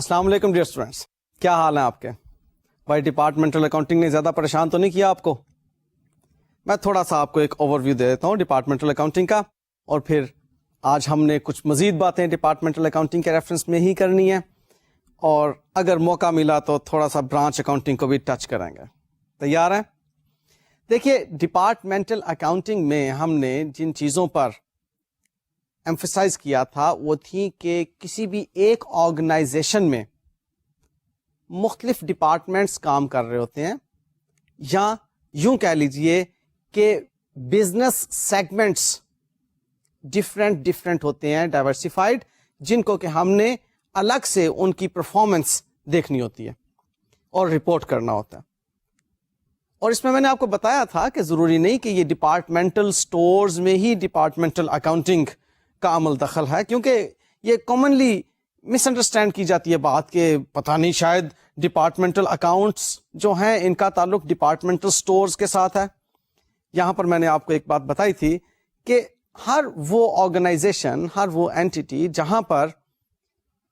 السلام علیکم dear students, کیا حال ہیں آپ کے؟ بھائی ڈپارٹمنٹل اکاؤنٹنگ نے زیادہ پریشان تو نہیں کیا آپ کو؟ میں تھوڑا سا آپ کو ایک اوور ویو دے دیتا ہوں ڈپارٹمنٹل اکاؤنٹنگ کا، اور پھر آج ہم نے کچھ مزید باتیں ڈپارٹمنٹل اکاؤنٹنگ کے ریفرنس میں ہی کرنی ہے، اور اگر موقع ملا تو تھوڑا سا برانچ اکاؤنٹنگ کو بھی ٹچ کریں گے۔ تیار ہیں؟ دیکھیے، ڈپارٹمنٹل اکاؤنٹنگ میں ہم نے جن چیزوں پر ایمفسائز کیا تھا وہ تھی کہ کسی بھی ایک آرگنائزیشن میں مختلف ڈپارٹمنٹس کام کر رہے ہوتے ہیں، یا یوں کہہ لیجئے کہ بزنس سیگمنٹس ڈفرینٹ ہوتے ہیں، ڈائیورسفائڈ، جن کو کہ ہم نے الگ سے ان کی پرفارمنس دیکھنی ہوتی ہے اور رپورٹ کرنا ہوتا ہے۔ اور اس میں نے آپ کو بتایا تھا کہ ضروری نہیں کہ یہ ڈپارٹمنٹل سٹورز میں ہی ڈپارٹمنٹل اکاؤنٹنگ کا عمل دخل ہے، کیونکہ یہ کامنلی مس انڈرسٹینڈ کی جاتی ہے بات کہ پتہ نہیں شاید ڈپارٹمنٹل اکاؤنٹس جو ہیں ان کا تعلق ڈپارٹمنٹل سٹورز کے ساتھ ہے۔ یہاں پر میں نے آپ کو ایک بات بتائی تھی کہ ہر وہ آرگنائزیشن، ہر وہ اینٹی جہاں پر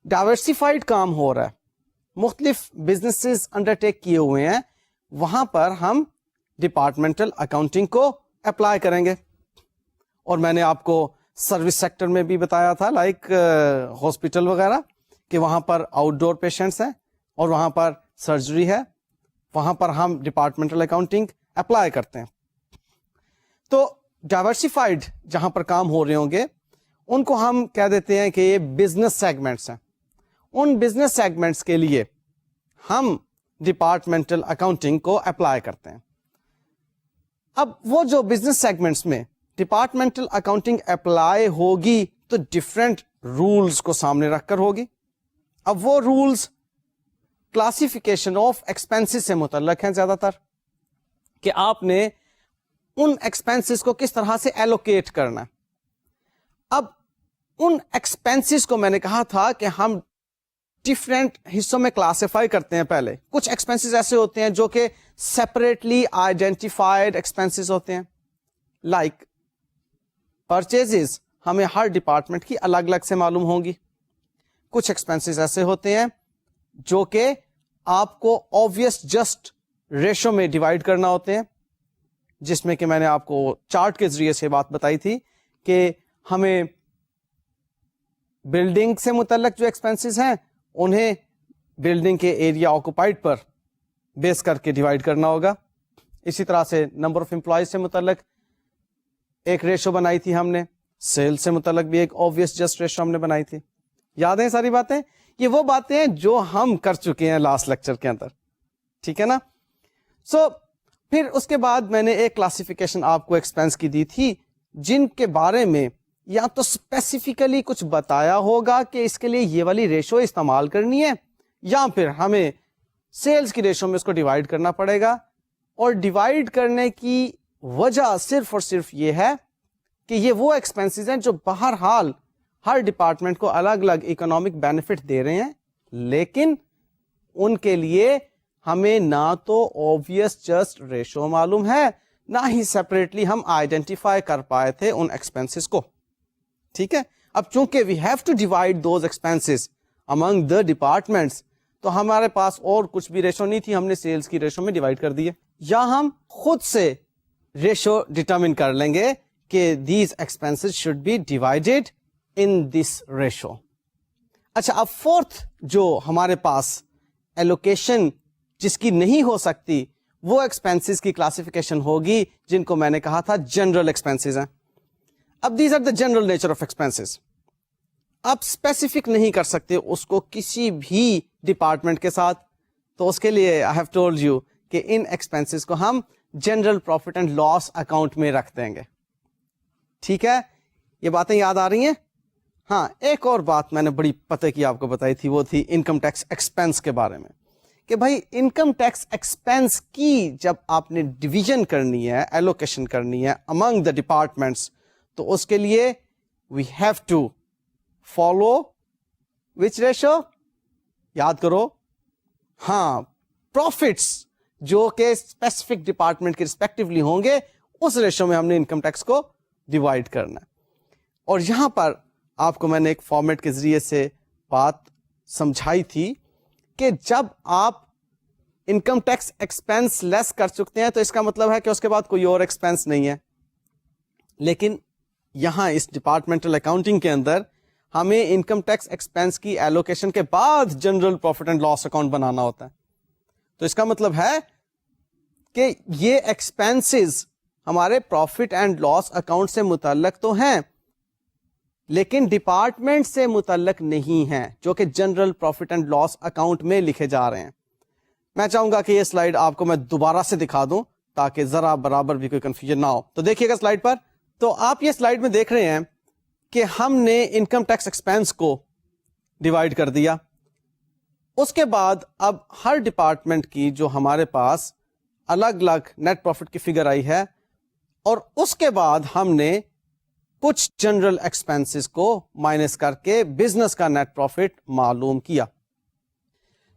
ڈائیورسفائڈ کام ہو رہا ہے، مختلف بزنسز انڈرٹیک کیے ہوئے ہیں، وہاں پر ہم ڈپارٹمنٹل اکاؤنٹنگ کو اپلائی کریں گے۔ اور میں نے آپ کو سروس سیکٹر میں بھی بتایا تھا، لائک ہاسپٹل وغیرہ، کہ وہاں پر آؤٹ ڈور پیشنٹس ہیں اور وہاں پر سرجری ہے، وہاں پر ہم ڈپارٹمنٹل اکاؤنٹنگ اپلائی کرتے ہیں۔ تو ڈائیورسفائڈ جہاں پر کام ہو رہے ہوں گے ان کو ہم کہہ دیتے ہیں کہ یہ بزنس سیگمنٹس ہیں۔ ان بزنس سیگمنٹس کے لیے ہم ڈپارٹمنٹل اکاؤنٹنگ کو اپلائی کرتے ہیں۔ اب وہ جو بزنس سیگمنٹس میں ڈپارٹمنٹل اکاؤنٹنگ اپلائی ہوگی تو ڈفرینٹ رولز کو سامنے رکھ کر ہوگی۔ اب وہ رولز کلاسیفیکیشن آف ایکسپینسز سے متعلق ہیں زیادہ تر، کہ آپ نے ان ایکسپینسز کو کس طرح سے ایلوکیٹ کرنا ہے۔ اب ان ایکسپینسز کو میں نے کہا تھا کہ ہم ڈفرینٹ حصوں میں کلاسیفائی کرتے ہیں۔ پہلے کچھ ایکسپینسز ایسے ہوتے ہیں جو کہ سیپریٹلی آئیڈینٹیفائڈ ایکسپینسز ہوتے ہیں، لائک پرچیزز ہمیں ہر ڈپارٹمنٹ کی الگ الگ سے معلوم ہوں گی۔ کچھ ایکسپینسز ایسے ہوتے ہیں جو کہ آپ کو آبویس جسٹ ریشو میں ڈیوائڈ کرنا ہوتے ہیں، جس میں کہ میں نے آپ کو چارٹ کے ذریعے سے بات بتائی تھی کہ ہمیں بلڈنگ سے متعلق جو ایکسپینسز ہیں انہیں بلڈنگ کے ایریا آکوپائڈ پر بیس کر کے ڈیوائڈ کرنا ہوگا۔ اسی طرح سے نمبر آف امپلائیز سے متعلق ایک ریشو بنائی تھی ہم نے، سیل سے متعلق بھی ایک آبویس جسٹ ریشو ہم نے بنائی تھی۔ یاد ہیں ساری باتیں؟ یہ وہ باتیں ہیں جو ہم کر چکے ہیں لاسٹ لیکچر کے اندر، ٹھیک ہے نا؟ پھر اس کے بعد میں نے ایک کلاسیفیکیشن آپ کو ایکسپینس کی دی تھی، جن کے بارے میں یا تو اسپیسیفکلی کچھ بتایا ہوگا کہ اس کے لیے یہ والی ریشو استعمال کرنی ہے، یا پھر ہمیں سیلز کی ریشو میں اس کو ڈیوائڈ کرنا پڑے گا۔ اور ڈیوائڈ کرنے کی وجہ صرف اور صرف یہ ہے کہ یہ وہ ایکسپینسز ہیں جو بہرحال ہر ڈپارٹمنٹ کو الگ الگ اکنامک بینیفٹ دے رہے ہیں، لیکن ان کے لیے ہمیں نہ تو obvious جسٹ ریشو معلوم ہے، نہ ہی سیپریٹلی ہم آئیڈینٹیفائی کر پائے تھے ان ایکسپینسز کو، ٹھیک ہے؟ اب چونکہ we have to divide those expenses among the departments، تو ہمارے پاس اور کچھ بھی ریشو نہیں تھی، ہم نے سیلز کی ریشو میں ڈیوائڈ کر دیے، یا ہم خود سے ریشو ڈٹرمن کر لیں گے کہ these expenses should be divided in this ratio۔ اچھا، اب فورتھ جو ہمارے پاس ایلوکیشن جس کی نہیں ہو سکتی، وہ ایکسپینسز کی کلاسیفیکیشن ہوگی جن کو میں نے کہا تھا جنرل ایکسپینسز ہیں۔ اب these are the general nature of expenses, آپ اسپیسیفک نہیں کر سکتے اس کو کسی بھی ڈپارٹمنٹ کے ساتھ، تو اس کے لیے آئی ہیو ٹولڈ یو کہ ان ایکسپینسز کو ہم general profit and loss account میں رکھ دیں گے، ٹھیک ہے؟ یہ باتیں یاد آ رہی ہیں؟ ہاں، ایک اور بات میں نے بڑی پتہ کی آپ کو بتائی تھی، وہ تھی انکم ٹیکس ایکسپینس کے بارے میں، کہ بھائی انکم ٹیکس ایکسپینس کی جب آپ نے ڈویژن کرنی ہے، ایلوکیشن کرنی ہے امنگ دا ڈپارٹمنٹس، تو اس کے لیے we have to follow which ratio? یاد کرو، ہاں، پروفٹس جو کہ اسپیسیفک ڈپارٹمنٹ کے ریسپیکٹولی ہوں گے، اس ریشو میں ہم نے انکم ٹیکس کو ڈیوائڈ کرنا ہے۔ اور یہاں پر آپ کو میں نے ایک فارمیٹ کے ذریعے سے بات سمجھائی تھی کہ جب آپ انکم ٹیکس ایکسپینس لیس کر چکتے ہیں تو اس کا مطلب ہے کہ اس کے بعد کوئی اور ایکسپینس نہیں ہے. لیکن یہاں اس ڈپارٹمنٹل اکاؤنٹنگ کے اندر ہمیں انکم ٹیکس ایکسپینس کی ایلوکیشن کے بعد general profit and loss account بنانا ہوتا ہے. تو اس کا مطلب ہے کہ یہ ایکسپینسز ہمارے پروفٹ اینڈ لاس اکاؤنٹ سے متعلق تو ہیں لیکن ڈپارٹمنٹ سے متعلق نہیں ہیں, جو کہ general profit and loss account میں لکھے جا رہے ہیں. میں چاہوں گا کہ یہ سلائیڈ آپ کو میں دوبارہ سے دکھا دوں تاکہ ذرا برابر بھی کوئی کنفیوژن نہ ہو. تو دیکھیے گا سلائیڈ پر. تو آپ یہ سلائیڈ میں دیکھ رہے ہیں کہ ہم نے انکم ٹیکس ایکسپینس کو ڈیوائڈ کر دیا. اس کے بعد اب ہر ڈپارٹمنٹ کی جو ہمارے پاس الگ الگ نیٹ پروفٹ کی فگر آئی ہے, اور اس کے بعد ہم نے کچھ جنرل ایکسپینسز کو مائنس کر کے بزنس کا نیٹ پروفٹ معلوم کیا.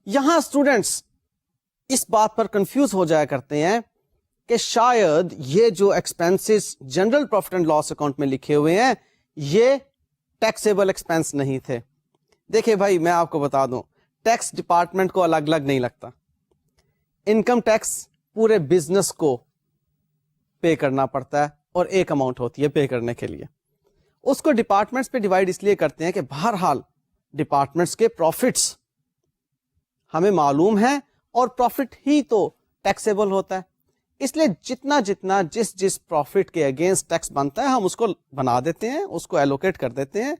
یہاں اسٹوڈنٹس اس بات پر کنفیوز ہو جایا کرتے ہیں کہ شاید یہ جو expenses general profit and loss account میں لکھے ہوئے ہیں یہ ٹیکسیبل ایکسپینس نہیں تھے. دیکھیں بھائی, میں آپ کو بتا دوں, ٹیکس ڈپارٹمنٹ کو الگ الگ نہیں لگتا. انکم ٹیکس پورے بزنس کو پے کرنا پڑتا ہے اور ایک اماؤنٹ ہوتی ہے پے کرنے کے لیے. اس کو ڈپارٹمنٹس پہ ڈیوائڈ اس لیے کرتے ہیں کہ بہرحال ڈپارٹمنٹس کے پروفٹس ہمیں معلوم ہیں اور پروفٹ ہی تو ٹیکسیبل ہوتا ہے. اس لیے جتنا جتنا جس پروفٹ کے اگینسٹ ٹیکس بنتا ہے ہم اس کو بنا دیتے ہیں, اس کو ایلوکیٹ کر دیتے ہیں,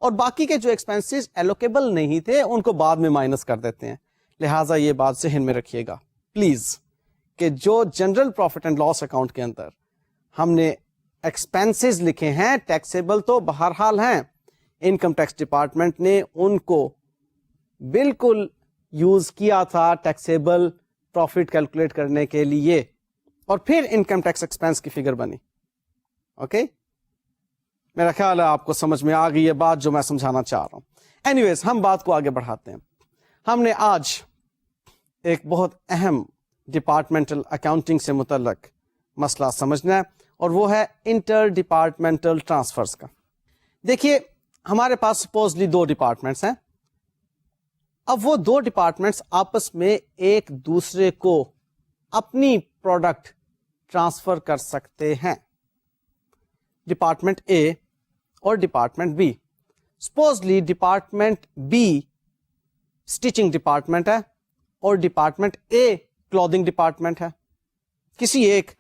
اور باقی کے جو ایکسپینسز ایلوکیبل نہیں تھے ان کو بعد میں مائنس کر دیتے ہیں. لہٰذا یہ بات ذہن میں رکھیے گا پلیز کہ جو general profit and loss account کے اندر ہم نے ایکسپینسز لکھے ہیں ٹیکسیبل تو بہرحال ہیں, انکم ٹیکس ڈپارٹمنٹ نے ان کو بالکل یوز کیا تھا ٹیکسیبل پروفٹ کیلکولیٹ کرنے کے لیے, اور پھر انکم ٹیکس ایکسپینس کی فگر بنی. اوکے, میرا خیال ہے آپ کو سمجھ میں آ گئی یہ بات جو میں سمجھانا چاہ رہا ہوں. اینی ویز, ہم بات کو آگے بڑھاتے ہیں. ہم نے آج ایک بہت اہم ڈپارٹمنٹل اکاؤنٹنگ سے متعلق مسئلہ سمجھنا ہے, اور وہ ہے انٹر ڈپارٹمنٹل ٹرانسفرز کا. دیکھیے, ہمارے پاس سپوزلی دو ڈپارٹمنٹس ہیں. اب وہ دو ڈپارٹمنٹس آپس میں ایک دوسرے کو اپنی پروڈکٹ ٹرانسفر کر سکتے ہیں. ڈپارٹمنٹ اے اور department B. Supposedly department B stitching department ہے اور ڈپارٹمنٹ اے کلودنگ ڈپارٹمنٹ ہے. کسی ایک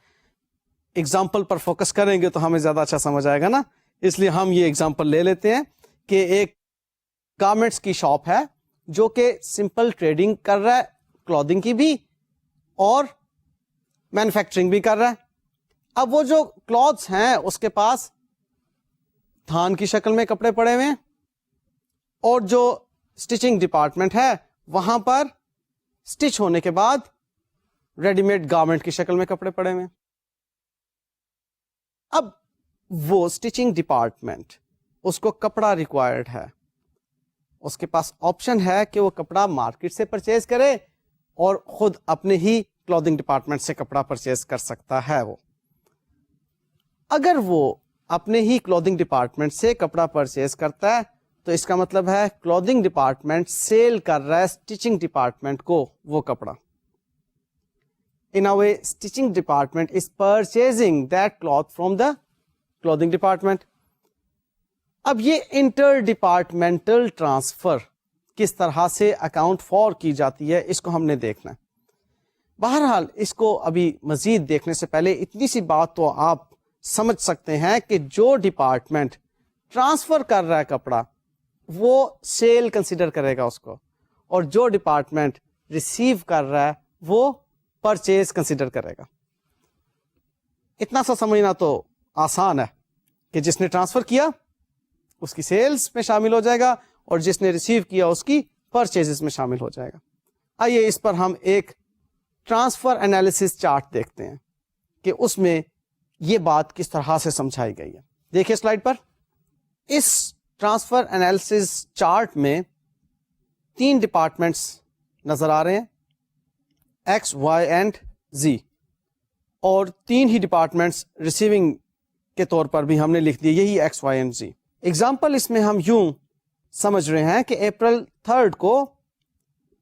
ایگزامپل پر فوکس کریں گے تو ہمیں زیادہ اچھا سمجھ آئے گا نا, اس لیے ہم یہ ایگزامپل لے لیتے ہیں کہ ایک گارمنٹس کی شاپ ہے جو کہ سمپل ٹریڈنگ کر رہا ہے, کلودنگ کی بھی اور مینوفیکچرنگ بھی کر رہا ہے. اب وہ جو کلوتھس ہیں اس کے پاس تھان کی شکل میں کپڑے پڑے ہوئے ہیں, اور جو اسٹیچنگ ڈپارٹمنٹ ہے وہاں پر اسٹچ ہونے کے بعد ریڈی میڈ گارمنٹ کی شکل میں کپڑے پڑے ہوئے ہیں. اب وہ اسٹیچنگ ڈپارٹمنٹ, اس کو کپڑا ریکوائرڈ ہے, اس کے پاس آپشن ہے کہ وہ کپڑا مارکیٹ سے پرچیز کرے اور خود اپنے ہی کلودنگ ڈپارٹمنٹ سے کپڑا پرچیز کر سکتا ہے. وہ اگر وہ اپنے ہی کلودنگ ڈپارٹمنٹ سے کپڑا پرچیز کرتا ہے تو اس کا مطلب ہے کلودنگ ڈپارٹمنٹ سیل کر رہا ہے اسٹیچنگ ڈپارٹمنٹ کو وہ کپڑا. In a way, stitching department is purchasing that cloth from the clothing department. اب یہ انٹر ڈپارٹمنٹل ٹرانسفر کس طرح سے اکاؤنٹ فار کی جاتی ہے اس کو ہم نے دیکھنا ہے. بہرحال اس کو ابھی مزید دیکھنے سے پہلے اتنی سی بات تو آپ سمجھ سکتے ہیں کہ جو ڈپارٹمنٹ ٹرانسفر کر رہا ہے کپڑا وہ سیل کنسیڈر کرے گا اس کو, اور جو ڈپارٹمنٹ ریسیو کر رہا ہے وہ پرچیز کنسیڈر کرے گا. اتنا سا سمجھنا تو آسان ہے کہ جس نے ٹرانسفر کیا اس کی سیلز میں شامل ہو جائے گا اور جس نے ریسیو کیا اس کی پرچیزز میں شامل ہو جائے گا. آئیے اس پر ہم ایک ٹرانسفر انالیسس چارٹ دیکھتے ہیں کہ اس میں یہ بات کس طرح سے سمجھائی گئی ہے. دیکھیے سلائیڈ پر. اس ٹرانسفر انالیسس چارٹ میں 3 ڈپارٹمنٹس نظر آ رہے ہیں, ایکس, وائی اینڈ زی, اور 3 ہی ڈپارٹمنٹس ریسیونگ کے طور پر بھی ہم نے لکھ دی یہی X, Y and Z. Example اس میں ہم یوں سمجھ رہے ہیں کہ اپریل 3 کو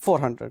400।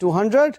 200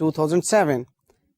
2007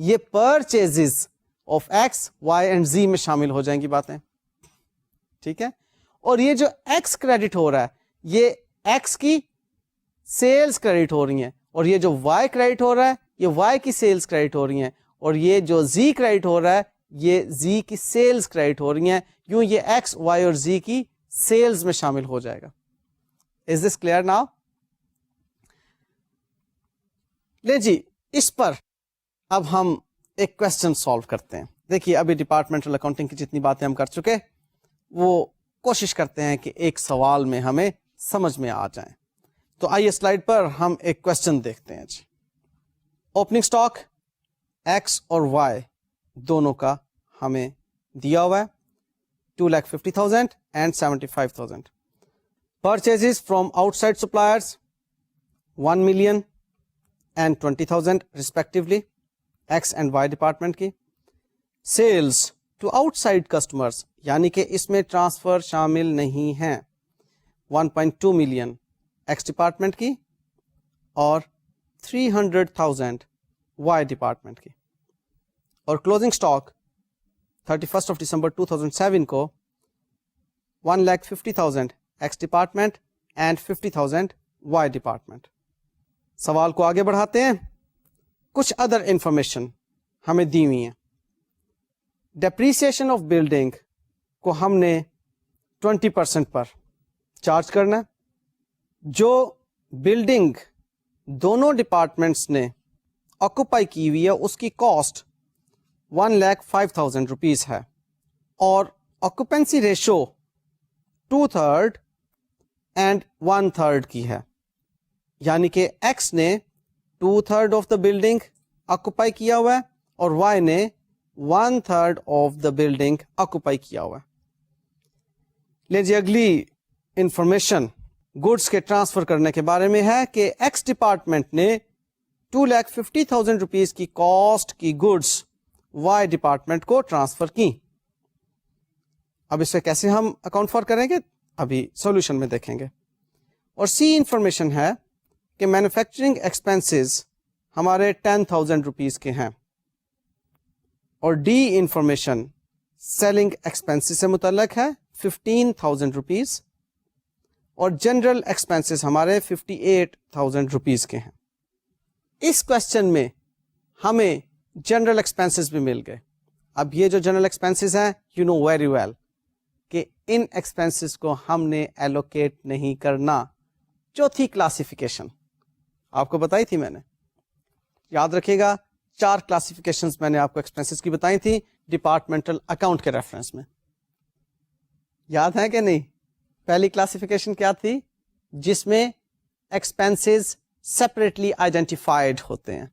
یہ purchases of X Y and Z میں شامل ہو جائیں گی باتیں. ٹھیک ہے, اور یہ جو ایکس کریڈٹ ہو رہا ہے یہ ایکس کی سیلز کریڈٹ ہو رہی ہیں, اور یہ جو وائی کریڈٹ ہو رہا ہے یہ وائی کی سیلز کریڈٹ ہو رہی ہیں, اور یہ جو زی کریڈٹ ہو رہا ہے یہ زی کی سیلز کریڈٹ ہو رہی ہیں. یوں یہ ایکس وائی اور زی کی سیلز میں شامل ہو جائے گا. از دس کلیئر ناؤ؟ لے جی, اس پر اب ہم ایک کوشچن سالو کرتے ہیں. دیکھیے ابھی ڈپارٹمنٹل اکاؤنٹنگ کی جتنی باتیں ہم کر چکے وہ کوشش کرتے ہیں کہ ایک سوال میں ہمیں سمجھ میں آ جائیں. تو آئیے سلائڈ پر ہم ایک کوشچن دیکھتے ہیں. جی, اوپننگ سٹاک ایکس اور وائی دونوں کا ہمیں دیا ہوا ہے 2,50,000 and 75,000. Purchases from outside suppliers 1 million and 20,000 respectively, X and Y department کی. Sales to outside customers یعنی کہ اس میں ٹرانسفر شامل نہیں ہیں 1.2 million ایکس ڈپارٹمنٹ کی اور 300,000 وائی ڈپارٹمنٹ کی. اور کلوزنگ سٹاک 31 December 2007 کو 1,50,000 X department and 50,000 Y department. سوال کو آگے بڑھاتے ہیں. کچھ ادر انفارمیشن ہمیں دی ہوئی ہیں. ڈیپریسیشن آف بلڈنگ کو ہم نے 20% پر چارج کرنا ہے. جو بلڈنگ دونوں ڈپارٹمنٹس نے آکوپائی کی ہوئی ہے اس کی کاسٹ 1,05,000 روپیز ہے, اور آکوپینسی ریشو 2/3 اینڈ 1/3 کی ہے. یعنی کہ ایکس نے 2/3 آف دا بلڈنگ آکوپائی کیا ہوا ہے اور وائی نے 1/3 آف دا بلڈنگ آکوپائی کیا ہوا ہے. لیجیے اگلی انفارمیشن گڈس کے ٹرانسفر کرنے کے بارے میں ہے کہ ایکس ڈپارٹمنٹ نے 2,50,000 روپیز کی کاسٹ کی گڈس وائی ڈپارٹمنٹ کو ٹرانسفر کی. اب اسے کیسے ہم اکاؤنٹ فار کریں گے ابھی سولوشن میں دیکھیں گے. اور سی انفارمیشن ہے کہ مینوفیکچرنگ ایکسپینسز ہمارے 10,000 روپیز کے ہیں, اور ڈی انفارمیشن سیلنگ ایکسپینسز سے متعلق ہے 15,000 روپیز, اور جنرل ایکسپینسز ہمارے 58,000 روپیز کے ہیں. اس کوشچن میں ہمیں جنرل ایکسپینسز بھی مل گئے. اب یہ جو جنرل ایکسپینسز ہیں یو نو ویری ویل کہ ان ایکسپینسز کو ہم نے ایلوکیٹ نہیں کرنا. چوتھی کلاسیفیکیشن آپ کو بتائی تھی میں نے, یاد رکھیے گا 4 کلاسیفیکیشنز میں نے آپ کو ایکسپینسز کی بتائی تھی ڈپارٹمنٹل اکاؤنٹ کے ریفرنس میں. یاد ہے کہ نہیں؟ پہلی کلاسیفیکیشن کیا تھی؟ جس میں ایکسپینسز سیپریٹلی آئیڈینٹیفائڈ ہوتے ہیں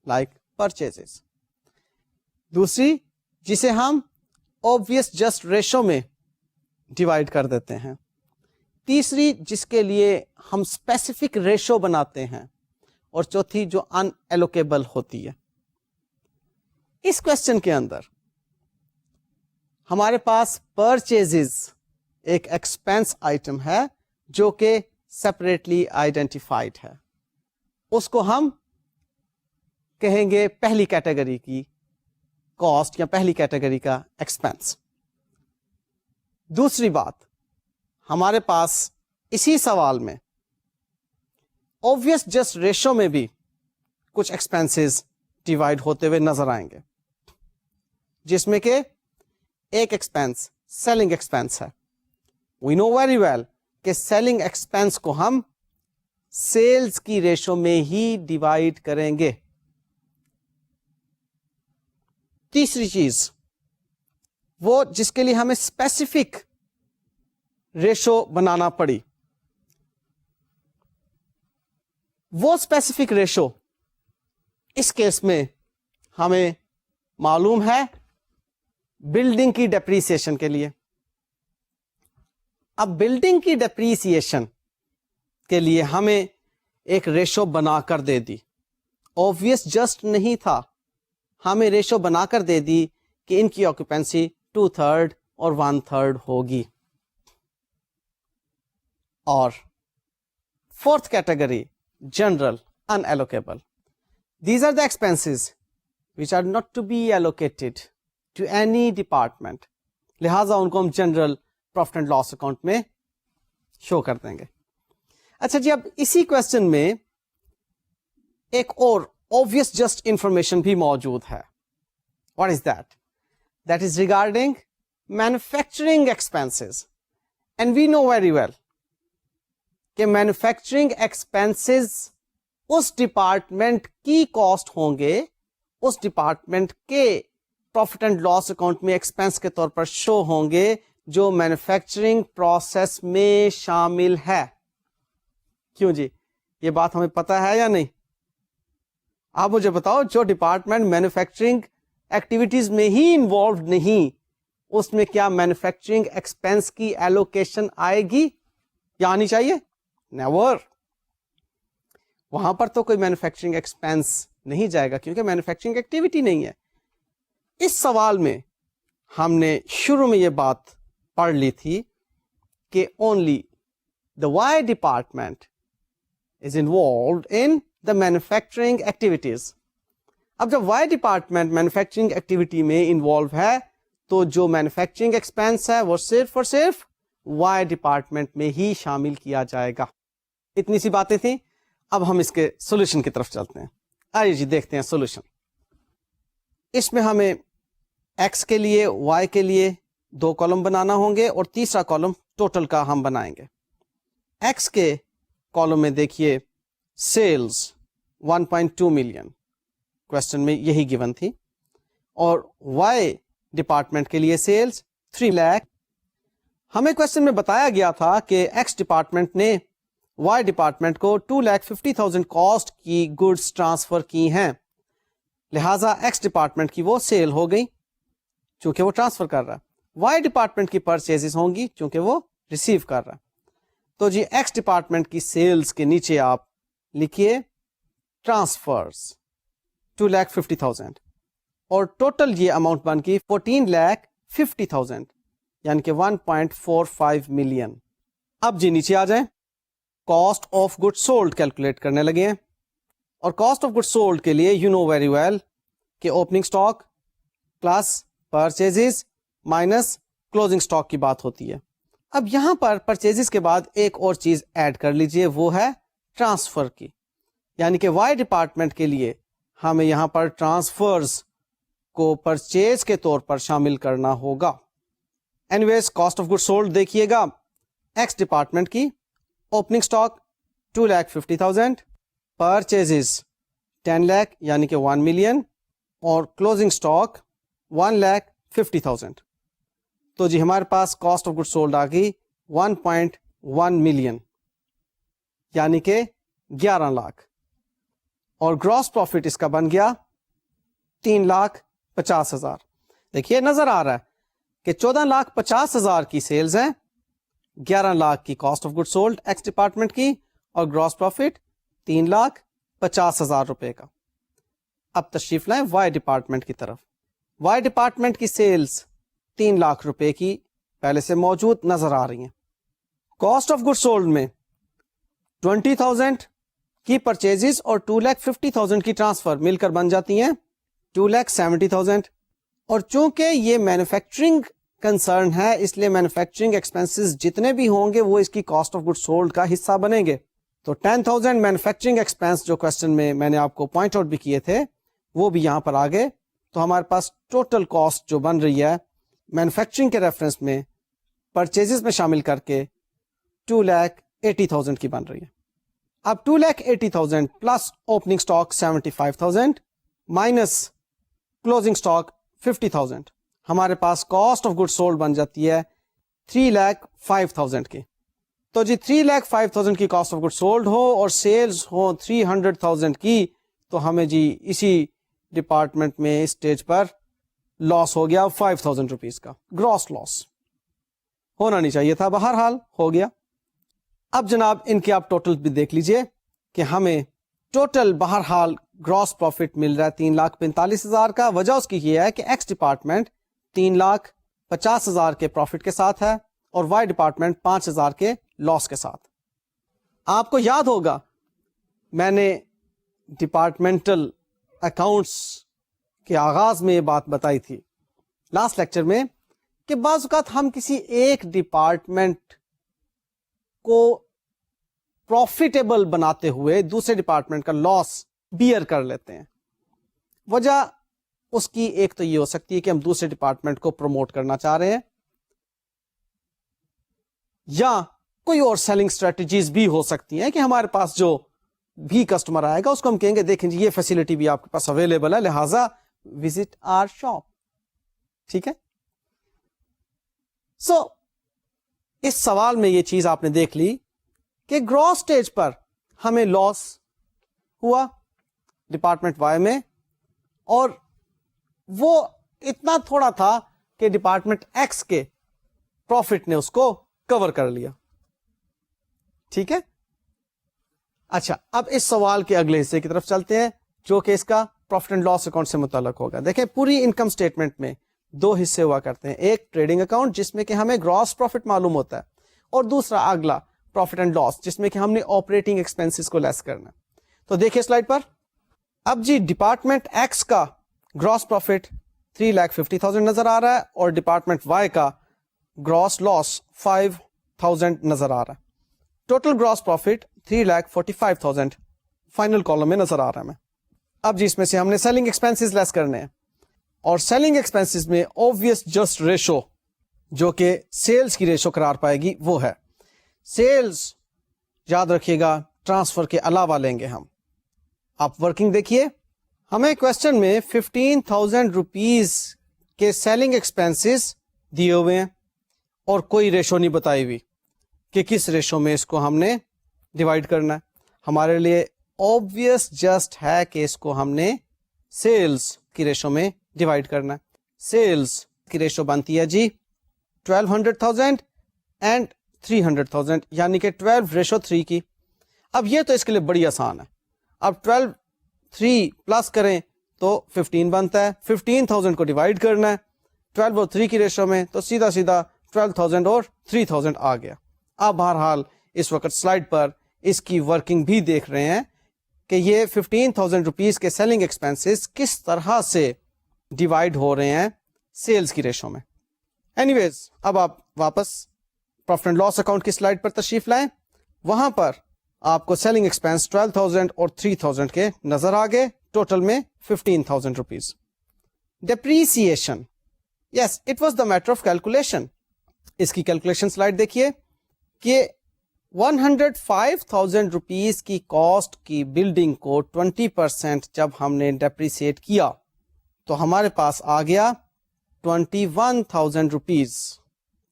لائک پرچیزز. دوسری جسے ہم obvious جسٹ ریشو میں ڈیوائڈ کر دیتے ہیں. تیسری جس کے لیے ہم اسپیسیفک ریشو بناتے ہیں, اور چوتھی جو ان ایلوکیبل ہوتی ہے. اس کوشچن کے اندر ہمارے پاس پرچیزز ایک ایکسپینس آئٹم ہے جو کہ سیپریٹلی آئیڈینٹیفائڈ ہے. اس کو ہم کہیں گے پہلی کیٹیگری کی کاسٹ یا پہلی کیٹیگری کا ایکسپینس. دوسری بات, ہمارے پاس اسی سوال میں obvious جسٹ ریشو میں بھی کچھ ایکسپینسز ڈیوائڈ ہوتے ہوئے نظر آئیں گے, جس میں کہ ایک ایکسپینس سیلنگ ایکسپینس ہے. وی نو ویری ویل کہ سیلنگ ایکسپینس کو ہم سیلز کی ریشو میں ہی ڈیوائڈ کریں گے. تیسری چیز وہ جس کے لیے ہمیں اسپیسیفک ریشو بنانا پڑی, وہ اسپیسیفک ریشو اس کیس میں ہمیں معلوم ہے بلڈنگ کی ڈیپریسیشن کے لیے. اب بلڈنگ کی ڈیپریسیشن کے لیے ہمیں ایک ریشو بنا کر دے دی. obvious جسٹ نہیں تھا, ہمیں ریشو بنا کر دے دی کہ ان کی آکوپینسی 2/3 اور 1/3 ہوگی. اور fourth category general unallocable. These are the expenses which are not to be allocated to any department. لہٰذا ان کو ہم general profit and loss account میں شو کر دیں گے. اچھا جی, اب اسی کوشچن میں ایک اور obvious just انفارمیشن بھی موجود ہے. What is that? That is regarding manufacturing expenses. And we know very well کہ مینوفیکچرنگ ایکسپینسز اس ڈپارٹمنٹ کی کاسٹ ہوں گے, اس ڈپارٹمنٹ کے پروفٹ اینڈ لاس اکاؤنٹ میں ایکسپینس کے طور پر شو ہوں گے جو مینوفیکچرنگ پروسیس میں شامل ہے. کیوں جی, یہ بات ہمیں پتہ ہے یا نہیں؟ آپ مجھے بتاؤ, جو ڈپارٹمنٹ مینوفیکچرنگ ایکٹیویٹیز میں ہی انوالوڈ نہیں, اس میں کیا مینوفیکچرنگ ایکسپینس کی ایلوکیشن آئے گی یا آنی چاہیے؟ نیور. وہاں پر تو کوئی مینوفیکچرنگ ایکسپینس نہیں جائے گا کیونکہ مینوفیکچرنگ ایکٹیویٹی نہیں ہے. اس سوال میں ہم نے شروع میں یہ بات پڑھ لی تھی کہ only the Y department is involved in the manufacturing activities. اب جب وائی ڈپارٹمنٹ مینوفیکچرنگ ایکٹیویٹی میں انوالو ہے تو جو مینوفیکچرنگ ایکسپینس ہے وہ صرف اور صرف وائی ڈپارٹمنٹ میں ہی شامل کیا جائے گا. اتنی سی باتیں تھیں. اب ہم اس کے سولوشن کی طرف چلتے ہیں. آئیے جی دیکھتے ہیں سولوشن. اس میں ہمیں ایکس کے لیے, وائی کے لیے 2 کالم بنانا ہوں گے اور تیسرا کالم ٹوٹل کا ہم بنائیں گے. ایکس کے کالم میں دیکھیے سیلز 1.2 ملین, کوشچن میں یہی گیون تھی, اور وائی ڈپارٹمنٹ کے لیے سیلز 3 لاکھ. ہمیں کوشچن میں بتایا گیا تھا کہ ایکس ڈپارٹمنٹ نے وائی ڈپارٹمنٹ کو 2,50,000 کاسٹ کی گڈس ٹرانسفر کی ہیں, لہٰذا ایکس ڈپارٹمنٹ کی وہ سیل ہو گئی چونکہ وہ ٹرانسفر کر رہا ہے. وائی ڈپارٹمنٹ کی پرچیزز ہوں گی چونکہ وہ ریسیو کر رہا ہے. تو جی ایکس ڈپارٹمنٹ کی سیلز کے نیچے آپ لکھیے ٹرانسفرز 2,50,000 اور ٹوٹل یہ اماؤنٹ بن کی 14,50,000 یعنی کہ 1.45 ملین. اب جی نیچے آ جائیں, cost of good sold calculate کرنے لگے ہیں, اور کاسٹ آف گڈ سولڈ کے لیے یو نو ویری ویل کہ opening stock plus purchases minus closing stock کی بات ہوتی ہے. اب یہاں پر پرچیزز کے بعد ایک اور چیز ایڈ کر لیجئے, وہ ہے ٹرانسفر کی, یعنی کہ وائی ڈپارٹمنٹ کے لیے ہمیں یہاں پر ٹرانسفرز کو پرچیز کے طور پر شامل کرنا ہوگا. Anyways cost of good sold دیکھیے گا, ایکس ڈپارٹمنٹ کی اوپننگ اسٹاک 2,50,000, پرچیزز 10 لاکھ یعنی کہ 1 ملین, اور کلوزنگ اسٹاک 1,50,000. تو جی ہمارے پاس کاسٹ آف گڈ سولڈ آ گئی 1.1 ملین یعنی کہ 11 لاکھ, اور گراس پروفٹ اس کا بن گیا 3,50,000. دیکھیے نظر آ رہا ہے کہ 14,50,000 کی سیلز ہیں, 11 لاکھ کی cost of good sold x department کی, اور گراس پروفٹ 3,50,000 روپے کا. اب تشریف لائیں وائی ڈپارٹمنٹ کی طرف. وائی ڈپارٹمنٹ کی سیلز 3 لاکھ روپے کی پہلے سے موجود نظر آ رہی ہیں. کاسٹ آف گڈ سولڈ میں 20,000 کی پرچیزز اور 2,50,000 کی ٹرانسفر مل کر بن جاتی ہیں 2,70,000. اور چونکہ یہ مینوفیکچرنگ کنسرن ہے اس لیے مینوفیکچرنگ ایکسپینسز جتنے بھی ہوں گے وہ اس کی کاسٹ آف گڈ سولڈ کا حصہ بنیں گے. تو 10,000 مینوفیکچرنگ ایکسپینس جو کوشچن میں نے آپ کو پوائنٹ آؤٹ بھی کیے تھے وہ بھی یہاں پر آ گئے. تو ہمارے پاس ٹوٹل کاسٹ جو بن رہی ہے مینوفیکچرنگ کے ریفرنس میں پرچیزز میں شامل کر کے 2,80,000 کی بن رہی ہے. اب 2,80,000 plus opening stock 75,000 minus closing stock 50,000 ہمارے پاس کاسٹ آف گڈ سولڈ بن جاتی ہے 3,05,000 کی. تو جی 3,05,000 کی کاسٹ آف گڈ سولڈ ہو اور سیلز ہو 300,000 کی, تو ہمیں جی اسی ڈپارٹمنٹ میں اس اسٹیج پر لاس ہو گیا 5,000 روپیز کا. گراس لاس ہونا نہیں چاہیے تھا, بہرحال ہو گیا. اب جناب ان کے آپ ٹوٹل بھی دیکھ لیجئے کہ ہمیں ٹوٹل بہرحال گراس پروفٹ مل رہا ہے 3,45,000 کا. وجہ اس کی یہ ہے کہ ایکس ڈپارٹمنٹ 3,50,000 کے پروفٹ کے ساتھ ہے اور وائی ڈپارٹمنٹ 5,000 کے لاس کے ساتھ. آپ کو یاد ہوگا میں نے ڈپارٹمنٹل اکاؤنٹس کہ آغاز میں یہ بات بتائی تھی لاسٹ لیکچر میں کہ بعض اوقات ہم کسی ایک ڈپارٹمنٹ کو پروفیٹیبل بناتے ہوئے دوسرے ڈپارٹمنٹ کا لاس بیئر کر لیتے ہیں. وجہ اس کی ایک تو یہ ہو سکتی ہے کہ ہم دوسرے ڈپارٹمنٹ کو پروموٹ کرنا چاہ رہے ہیں, یا کوئی اور سیلنگ اسٹریٹجیز بھی ہو سکتی ہیں کہ ہمارے پاس جو بھی کسٹمر آئے گا اس کو ہم کہیں گے دیکھیں جی یہ فیسلٹی بھی آپ کے پاس اویلیبل ہے, لہذا وزٹ آر شاپ. ٹھیک ہے, سو اس سوال میں یہ چیز آپ نے دیکھ لی کہ گراس سٹیج پر ہمیں لاس ہوا ڈپارٹمنٹ وائی میں, اور وہ اتنا تھوڑا تھا کہ ڈپارٹمنٹ ایکس کے پروفٹ نے اس کو کور کر لیا. ٹھیک ہے, اچھا اب اس سوال کے اگلے حصے کی طرف چلتے ہیں جو کہ اس کا پروفٹ اینڈ لاس اکاؤنٹ سے متعلق ہوگا. دیکھیں پوری انکم سٹیٹمنٹ میں دو حصے ہوا کرتے ہیں, ایک ٹریڈنگ اکاؤنٹ جس میں کہ ہمیں گراس پروفٹ معلوم ہوتا ہے, اور دوسرا اگلا پروفٹ اینڈ لاس جس میں کہ ہم نے آپریٹنگ ایکسپنسز کو لیس کرنا. تو دیکھیے سلائڈ پر, اب جی ڈپارٹمنٹ ایکس کا گراس پروفٹ 3,50,000 نظر آ رہا ہے اور ڈپارٹمنٹ وائی کا گراس لاس 5,000 نظر آ رہا ہے. Total gross profit 3,45,000 final column میں نظر آ رہا ہے میں. اب جی اس میں سے ہم نے سیلنگ ایکسپنسز لیس کرنے ہیں, اور سیلنگ ایکسپنسز میں اوبویس جسٹ ریشو جو کہ سیلز کی ریشو قرار پائے گی وہ ہے سیلز. یاد رکھیے گا ٹرانسفر کے علاوہ لیں گے ہم. آپ ورکنگ دیکھیے, ہمیں کوشچن میں 15,000 روپیز کے سیلنگ ایکسپنسز دیے ہوئے ہیں اور کوئی ریشو نہیں بتائی ہوئی کہ کس ریشو میں اس کو ہم نے ڈیوائڈ کرنا ہے. ہمارے لیے اوبویس جسٹ ہے کہ اس کو ہم نے سیلز کی ریشو میں ڈیوائڈ کرنا ہے. سیلز کی ریشو بنتی ہے جی 1200,000 اینڈ 300,000 یعنی کہ 12:3 کی. اب یہ تو اس کے لیے بڑی آسان ہے. اب 12 پلس کریں تو 15 بنتا ہے, 15,000 کو ڈیوائڈ کرنا ہے 12 اور 3 کی ریشو میں تو سیدھا سیدھا 12,000 اور 3,000 آ گیا. اب بہرحال اس وقت سلائڈ پر اس کی ورکنگ بھی دیکھ رہے ہیں کہ یہ 15,000 روپیز کے سیلنگ ایکسپنسز کس طرح سے ڈیوائڈ ہو رہے ہیں سیلز کی ریشو میں. اینی ویز اب آپ واپس پروفٹ اینڈ لاس اکاؤنٹ کی سلائڈ پر تشریف لائیں. وہاں پر آپ کو سیلنگ ایکسپنس 12,000 اور 3,000 کے نظر آ گئے, ٹوٹل میں 15,000 rupees. Depreciation, yes it was the matter of calculation. اس کی کیلکولیشن سلائڈ دیکھیے کہ 105,000 روپیز کی کاسٹ کی بلڈنگ کو 20% جب ہم نے ڈیپریسیٹ کیا تو ہمارے پاس آ گیا 21,000 روپیز.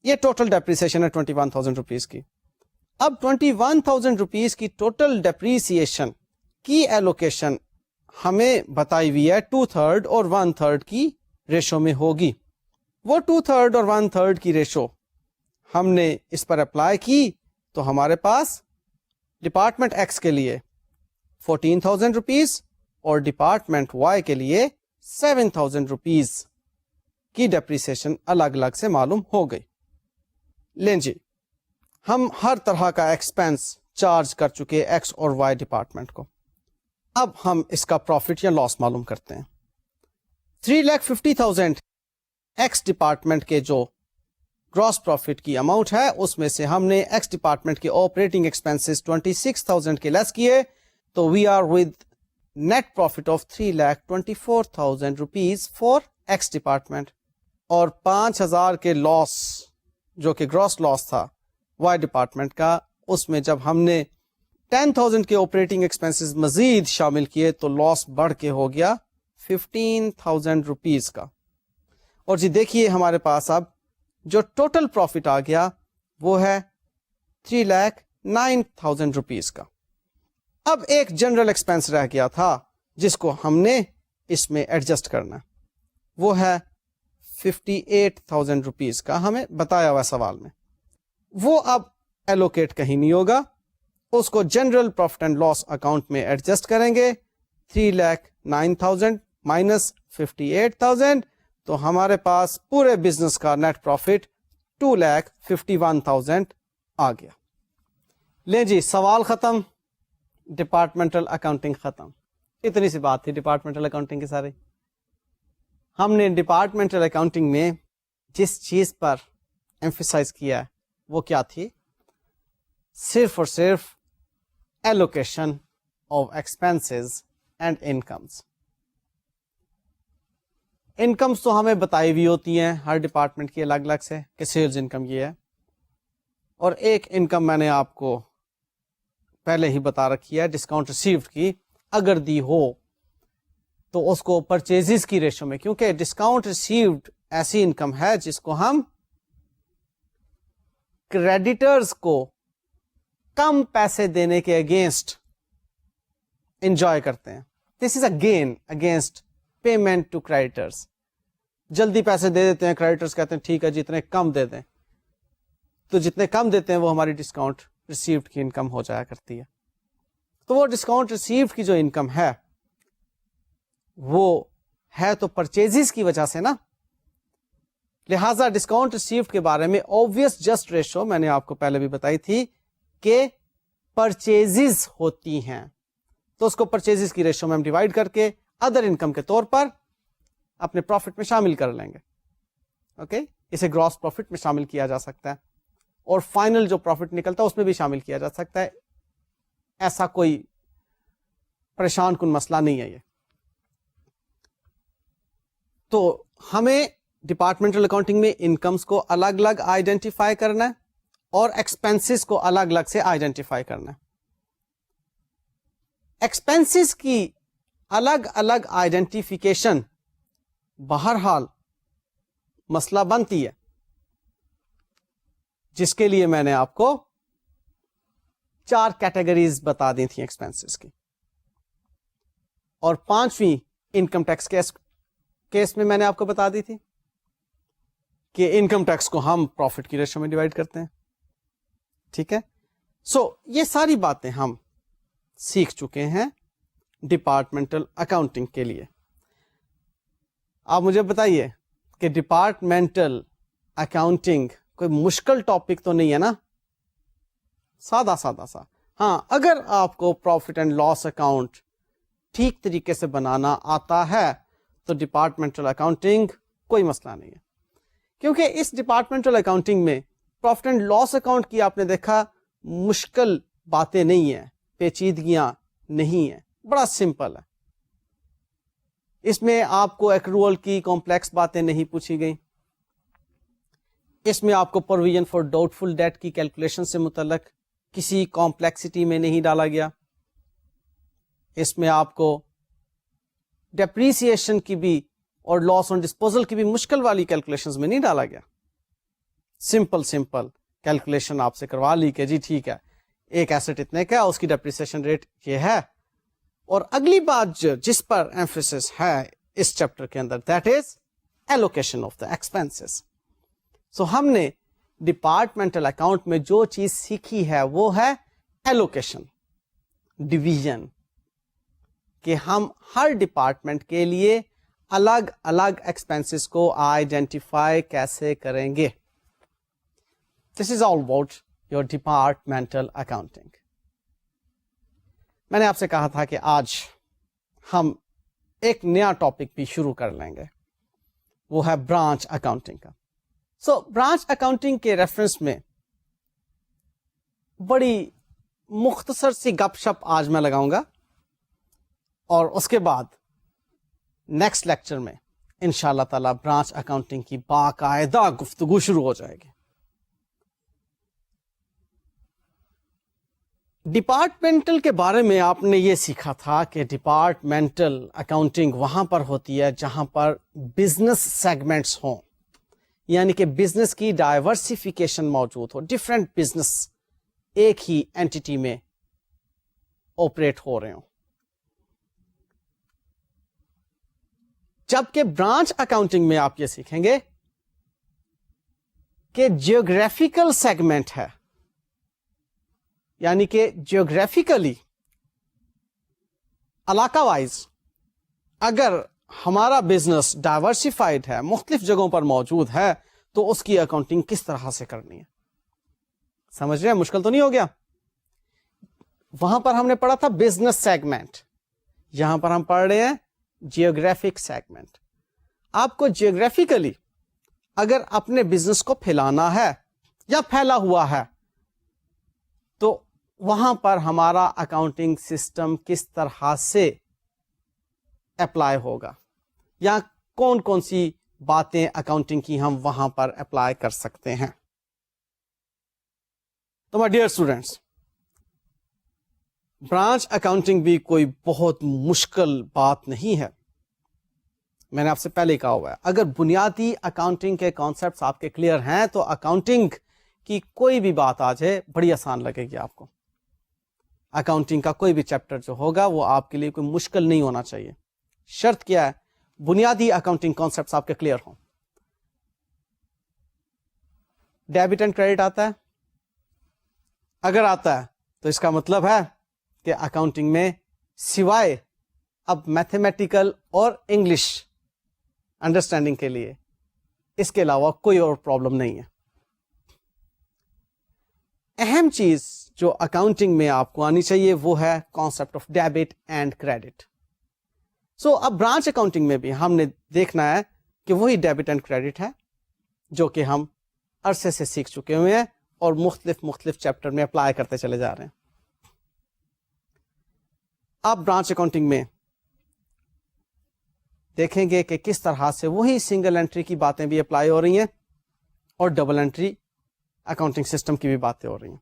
یہ ٹوٹل ڈیپریسیشن ہے 21,000 روپیز کی. اب 21,000 روپیز کی ٹوٹل ڈیپریسیشن کی ایلوکیشن ہمیں بتائی ہوئی ہے 2/3 اور 1/3 کی ریشو میں ہوگی. وہ 2/3 اور 1/3 کی ریشو ہم نے اس پر اپلائی کی تو ہمارے پاس ڈپارٹمنٹ ایکس کے لیے 14,000 روپیز اور ڈپارٹمنٹ وائی کے لیے 7,000 روپیز کی ڈیپریسیشن الگ الگ سے معلوم ہو گئی. لیں جی ہم ہر طرح کا ایکسپینس چارج کر چکے ایکس اور وائی ڈپارٹمنٹ کو. اب ہم اس کا پروفٹ یا لاس معلوم کرتے ہیں. 3,50,000 ایکس ڈپارٹمنٹ کے جو گراس پروفٹ کی اماؤنٹ ہے اس میں سے ہم نے ایکس ڈپارٹمنٹ کے آپریٹنگ ایکسپنسز 26,000 کے لیس کیے تو we are with net profit of 3,24,000 rupees for X department, اور 5,000 کے لاس جو کہ گراس لاس تھا وائی ڈپارٹمنٹ کا, اس میں جب ہم نے 10,000 کے آپریٹنگ ایکسپنسز مزید شامل کیے تو لاس بڑھ کے ہو گیا 15,000 روپیز کا. اور جی دیکھیے ہمارے پاس اب جو ٹوٹل پروفٹ آ گیا وہ ہے 3,09,000 روپیز کا. اب ایک جنرل ایکسپینس رہ گیا تھا جس کو ہم نے اس میں ایڈجسٹ کرنا, وہ ہے 58,000 روپیز کا, ہمیں بتایا ہوا سوال میں. وہ اب ایلوکیٹ کہیں نہیں ہوگا, اس کو general profit and loss account میں ایڈجسٹ کریں گے. 3,09,000 مائنس 58,000 تو ہمارے پاس پورے بزنس کا نیٹ پروفٹ 2,51,000 آ گیا. لیں جی سوال ختم, ڈپارٹمنٹل اکاؤنٹنگ ختم. اتنی سی بات تھی ڈپارٹمنٹل اکاؤنٹنگ کی ساری. ہم نے ڈپارٹمنٹل اکاؤنٹنگ میں جس چیز پر ایمفیسائز کیا ہے وہ کیا تھی؟ صرف اور صرف allocation of expenses and incomes. Incomes تو ہمیں بتائی ہوئی ہوتی ہیں ہر ڈپارٹمنٹ کی الگ الگ سے کہ سیلز انکم یہ ہے, اور ایک انکم میں نے آپ کو پہلے ہی بتا رکھی ہے ڈسکاؤنٹ ریسیوڈ کی, اگر دی ہو تو اس کو پرچیزز کی ریشو میں, کیونکہ ڈسکاؤنٹ ریسیوڈ ایسی انکم ہے جس کو ہم کریڈیٹرز کو کم پیسے دینے کے اگینسٹ انجوائے کرتے ہیں. This is a gain against payment to creditors. جلدی پیسے دے دیتے ہیں, کریڈیٹرز کہتے ہیں ٹھیک ہے جتنے کم دے دیں, تو جتنے کم دیتے ہیں وہ ہماری ڈسکاؤنٹ ریسیوڈ کی انکم ہو جایا کرتی ہے. تو وہ ڈسکاؤنٹ ریسیوڈ کی جو انکم ہے وہ ہے تو پرچیزز کی وجہ سے نا, لہذا ڈسکاؤنٹ ریسیوڈ کے بارے میں اوبویس جسٹ ریشو میں نے آپ کو پہلے بھی بتائی تھی کہ پرچیزز ہوتی ہیں, تو اس کو پرچیزز کی ریشو میں ہم ڈیوائڈ کر کے ادر انکم کے طور پر اپنے پروفٹ میں شامل کر لیں گے. اوکے, اسے گراس پروفٹ میں شامل کیا جا سکتا ہے, اور فائنل جو پروفٹ نکلتا ہے اس میں بھی شامل کیا جا سکتا ہے. ایسا کوئی پریشان کن مسئلہ نہیں ہے یہ. تو ہمیں ڈپارٹمنٹل اکاؤنٹنگ میں انکمز کو الگ الگ آئیڈینٹیفائی کرنا ہے اور ایکسپینسز کو الگ الگ سے آئیڈینٹیفائی کرنا ہے. ایکسپینسز کی الگ الگ آئیڈینٹیفیکیشن بہرحال مسئلہ بنتی ہے, جس کے لیے میں نے آپ کو 4 کیٹیگریز بتا دی تھیں ایکسپینسز کی, اور 5ویں انکم ٹیکس کیس میں نے آپ کو بتا دی تھی کہ انکم ٹیکس کو ہم پروفٹ کی ریشو میں ڈیوائڈ کرتے ہیں. ٹھیک ہے, سو یہ ساری باتیں ہم سیکھ چکے ہیں ڈپارٹمنٹل اکاؤنٹنگ کے لیے. آپ مجھے بتائیے کہ ڈپارٹمنٹل اکاؤنٹنگ کوئی مشکل ٹاپک تو نہیں ہے نا, سادہ سادہ سا. ہاں, اگر آپ کو پروفٹ اینڈ لاس اکاؤنٹ ٹھیک طریقے سے بنانا آتا ہے تو ڈپارٹمنٹل اکاؤنٹنگ کوئی مسئلہ نہیں ہے, کیونکہ اس ڈپارٹمنٹل اکاؤنٹنگ میں پروفٹ اینڈ لاس اکاؤنٹ کی آپ نے دیکھا مشکل باتیں نہیں ہیں, پیچیدگیاں نہیں ہیں, بڑا سمپل ہے. اس میں آپ کو ایکرول کی کمپلیکس باتیں نہیں پوچھی گئیں, اس میں آپ کو provision for doubtful debt کی کیلکولیشن سے متعلق کسی کمپلیکسٹی میں نہیں ڈالا گیا, اس میں آپ کو ڈیپریسیشن کی بھی اور لاس آن ڈسپوزل کی بھی مشکل والی کیلکولیشنز میں نہیں ڈالا گیا. سمپل کیلکولیشن آپ سے کروا لی کہ جی ٹھیک ہے ایک ایسٹ اتنے کا, اس کی ڈیپریسیشن ریٹ یہ ہے, اور اگلی بات جس پر ایمفیسس ہے اس چیپٹر کے اندر that is allocation of the expenses. So ہم نے ڈپارٹمنٹل اکاؤنٹ میں جو چیز سیکھی ہے وہ ہے ایلوکیشن, ڈویژن, کہ ہم ہر ڈپارٹمنٹ کے لیے الگ الگ ایکسپینسز کو آئیڈینٹیفائی کیسے کریں گے. This is all about your departmental accounting. میں نے آپ سے کہا تھا کہ آج ہم ایک نیا ٹاپک بھی شروع کر لیں گے, وہ ہے برانچ اکاؤنٹنگ کا. سو برانچ اکاؤنٹنگ کے ریفرنس میں بڑی مختصر سی گپ شپ آج میں لگاؤں گا, اور اس کے بعد نیکسٹ لیکچر میں انشاءاللہ تعالی برانچ اکاؤنٹنگ کی باقاعدہ گفتگو شروع ہو جائے گی. ڈپارٹمنٹل کے بارے میں آپ نے یہ سیکھا تھا کہ ڈپارٹمنٹل اکاؤنٹنگ وہاں پر ہوتی ہے جہاں پر بزنس سیگمنٹس ہوں, یعنی کہ بزنس کی ڈائیورسیفیکیشن موجود ہو, ڈفرینٹ بزنس ایک ہی اینٹی میں آپریٹ ہو رہے ہوں. جبکہ برانچ اکاؤنٹنگ میں آپ یہ سیکھیں گے کہ جیوگرافیکل سیگمنٹ ہے, یعنی کہ جیوگرافیکلی علاقہ وائز اگر ہمارا بزنس ڈائیورسیفائڈ ہے, مختلف جگہوں پر موجود ہے, تو اس کی اکاؤنٹنگ کس طرح سے کرنی ہے. سمجھ رہے ہیں, مشکل تو نہیں ہو گیا. وہاں پر ہم نے پڑھا تھا بزنس سیگمنٹ, یہاں پر ہم پڑھ رہے ہیں جیوگرافک سیگمنٹ. آپ کو جیوگرافیکلی اگر اپنے بزنس کو پھیلانا ہے یا پھیلا ہوا ہے تو وہاں پر ہمارا اکاؤنٹنگ سسٹم کس طرح سے اپلائی ہوگا یا کون کون سی باتیں اکاؤنٹنگ کی ہم وہاں پر اپلائی کر سکتے ہیں. تو my dear students, branch accounting بھی کوئی بہت مشکل بات نہیں ہے. میں نے آپ سے پہلے کہا ہوا ہے اگر بنیادی اکاؤنٹنگ کے کانسیپٹس آپ کے کلیئر ہیں تو اکاؤنٹنگ کی کوئی بھی بات آ جائے بڑی آسان لگے گی آپ کو. اکاؤنٹنگ کا کوئی بھی چیپٹر جو ہوگا وہ آپ کے لیے کوئی مشکل نہیں ہونا چاہیے. شرط کیا ہے؟ بنیادی اکاؤنٹنگ کانسیپٹس آپ کے کلیئر ہوں. ڈیبٹ اینڈ کریڈٹ آتا ہے؟ اگر آتا ہے تو اس کا مطلب ہے کہ اکاؤنٹنگ میں سوائے اب میتھمیٹیکل اور انگلش انڈرسٹینڈنگ کے لیے اس کے علاوہ کوئی اور پرابلم نہیں ہے. اہم چیز جو اکاؤنٹنگ میں آپ کو آنی چاہیے وہ ہے concept of debit and credit. So اب برانچ اکاؤنٹنگ میں بھی ہم نے دیکھنا ہے کہ وہی ڈیبٹ اینڈ کریڈٹ ہے جو کہ ہم عرصے سے سیکھ چکے ہوئے ہیں اور مختلف چیپٹر میں اپلائی کرتے چلے جا رہے ہیں. اب برانچ اکاؤنٹنگ میں دیکھیں گے کہ کس طرح سے وہی سنگل انٹری کی باتیں بھی اپلائی ہو رہی ہیں اور ڈبل انٹری اکاؤنٹنگ سسٹم کی بھی باتیں ہو رہی ہیں.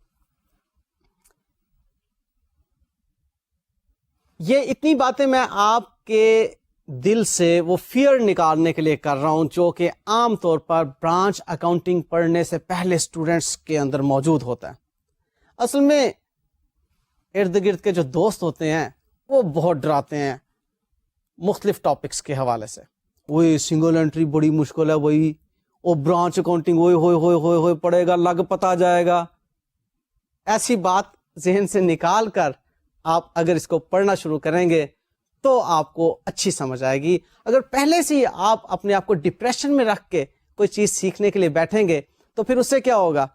یہ اتنی باتیں میں آپ کے دل سے وہ فیئر نکالنے کے لیے کر رہا ہوں جو کہ عام طور پر برانچ اکاؤنٹنگ پڑھنے سے پہلے اسٹوڈنٹس کے اندر موجود ہوتا ہے. اصل میں ارد گرد کے جو دوست ہوتے ہیں وہ بہت ڈراتے ہیں مختلف ٹاپکس کے حوالے سے. وہی سنگل انٹری بڑی مشکل ہے، وہی وہ برانچ اکاؤنٹنگ وہی ہوئے پڑے گا، لگ پتا جائے گا. ایسی بات ذہن سے نکال کر آپ اگر اس کو پڑھنا شروع کریں گے تو آپ کو اچھی سمجھ آئے گی. اگر پہلے سے ہی آپ اپنے آپ کو ڈپریشن میں رکھ کے کوئی چیز سیکھنے کے لیے بیٹھیں گے تو پھر اس سے کیا ہوگا؟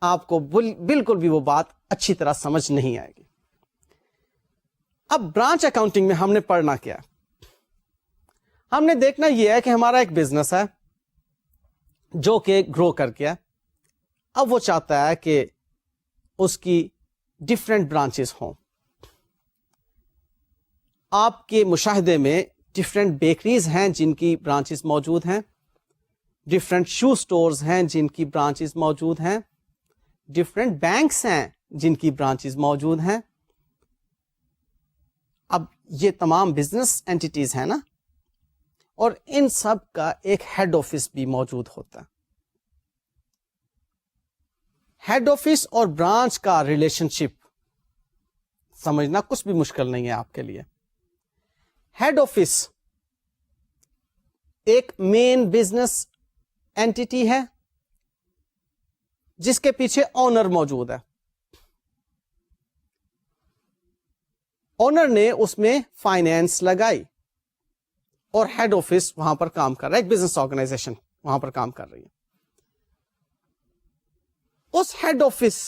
آپ کو بالکل بھی وہ بات اچھی طرح سمجھ نہیں آئے گی. اب برانچ اکاؤنٹنگ میں ہم نے پڑھنا کیا ہے؟ ہم نے دیکھنا یہ ہے کہ ہمارا ایک بزنس ہے جو کہ گرو کر گیا. اب وہ چاہتا ہے کہ اس کی ڈفرینٹ برانچز ہوں. آپ کے مشاہدے میں ڈفرینٹ بیکریز ہیں جن کی برانچز موجود ہیں، ڈفرینٹ شو سٹورز ہیں جن کی برانچز موجود ہیں، ڈفرینٹ بینکس ہیں جن کی برانچز موجود ہیں. اب یہ تمام بزنس اینٹیٹیز ہیں نا، اور ان سب کا ایک ہیڈ آفس بھی موجود ہوتا ہے. ہیڈ آفس اور برانچ کا ریلیشن شپ سمجھنا کچھ بھی مشکل نہیں ہے آپ کے لیے. ہیڈ آفس ایک مین بزنس اینٹیٹی ہے جس کے پیچھے اونر موجود ہے. اونر نے اس میں فائنینس لگائی اور ہیڈ آفس وہاں پر کام کر رہا ہے، ایک بزنس آرگنائزیشن وہاں پر کام کر رہی ہے. اس ہیڈ آفس